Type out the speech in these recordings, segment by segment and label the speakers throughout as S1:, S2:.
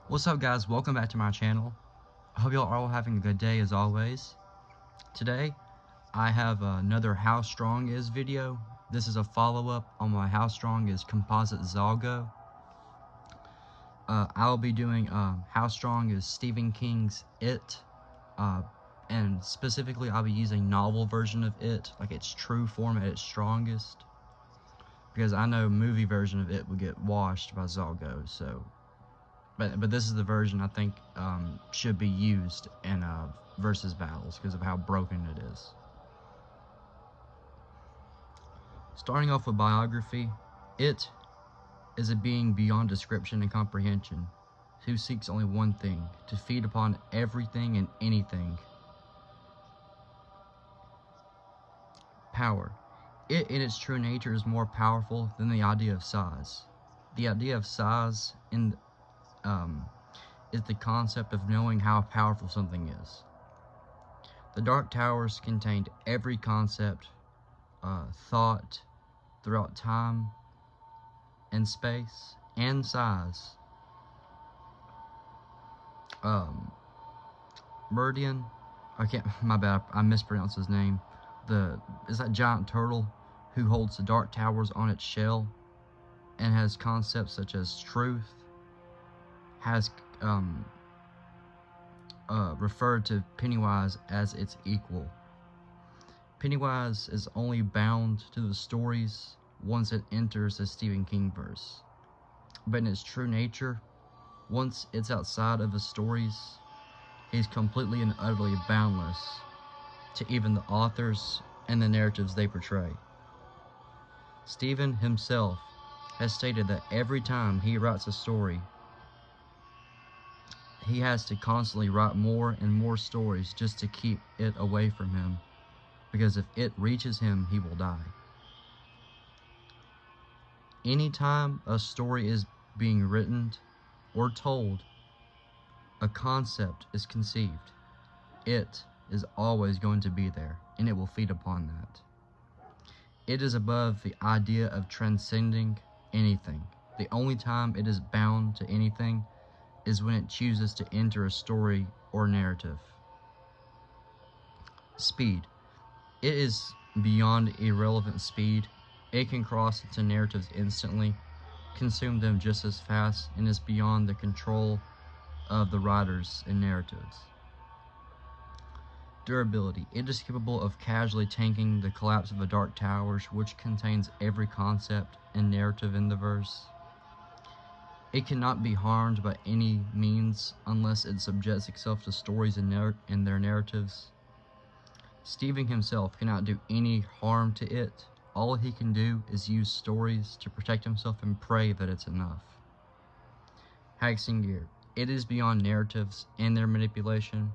S1: What's up, guys? Welcome back to my channel. I hope y'all are all having a good day as always. Today I have another How Strong Is video. This is a follow-up on my How Strong Is Composite Zalgo. I'll be doing How Strong Is Stephen King's It, and specifically I'll be using novel version of It, like its true form at its strongest, because I know movie version of It would get washed by Zalgo. So But this is the version I think should be used in versus battles because of how broken it is. Starting off with biography, It is a being beyond description and comprehension, who seeks only one thing, to feed upon everything and anything. Power. It in its true nature is more powerful than the idea of size. The idea of size is the concept of knowing how powerful something is. The Dark Towers contained every concept, thought throughout time and space and size. Meridian, my bad, I mispronounced his name. Is that giant turtle who holds the Dark Towers on its shell and has concepts such as truth, has referred to Pennywise as its equal. Pennywise is only bound to the stories once it enters the Stephen King verse, but in its true nature, once it's outside of the stories, he's completely and utterly boundless to even the authors and the narratives they portray. Stephen himself has stated that every time he writes a story, he has to constantly write more and more stories just to keep it away from him, because if it reaches him, he will die. Anytime a story is being written or told, a concept is conceived, it is always going to be there, and it will feed upon that. It is above the idea of transcending anything. The only time it is bound to anything is when it chooses to enter a story or narrative. Speed. It is beyond irrelevant speed. It can cross into narratives instantly, consume them just as fast, and is beyond the control of the writers and narratives. Durability. It is capable of casually tanking the collapse of the Dark Towers, which contains every concept and narrative in the verse. It cannot be harmed by any means unless it subjects itself to stories and their narratives. Stephen himself cannot do any harm to it. All he can do is use stories to protect himself and pray that it's enough. Hexing Gear. It is beyond narratives and their manipulation.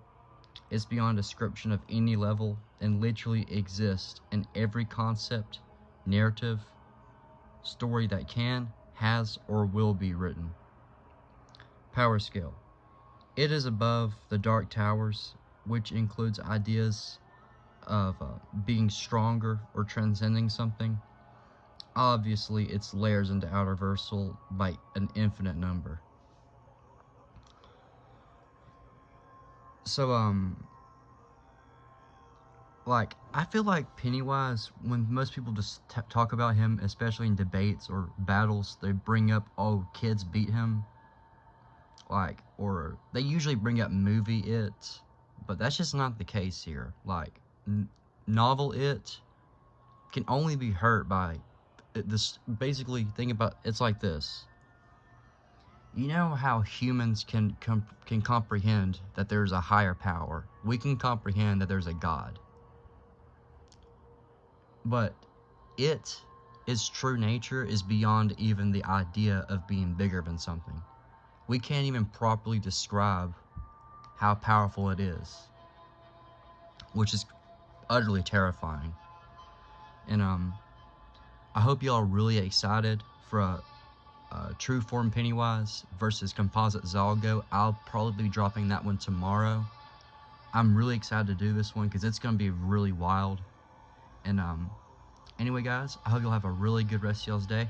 S1: It's beyond description of any level and literally exists in every concept, narrative, story that can, has, or will be written. Power scale. It is above the Dark Towers, which includes ideas of being stronger or transcending something. Obviously, it's layers into Outerversal by an infinite number. So, like, I feel like Pennywise, when most people just talk about him, especially in debates or battles, they bring up, oh, kids beat him. Like, or they usually bring up movie It, but that's just not the case here. Like, novel It can only be hurt by this. Basically, think about it's like this. You know how humans can comprehend that there's a higher power. We can comprehend that there's a God. But its true nature is beyond even the idea of being bigger than something. We can't even properly describe how powerful it is, which is utterly terrifying. And I hope y'all are really excited for a true form Pennywise versus composite Zalgo. I'll probably be dropping that one tomorrow. I'm really excited to do this one because it's going to be really wild. And anyway, guys, I hope you'll have a really good rest of y'all's day.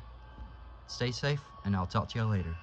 S1: Stay safe, and I'll talk to y'all later.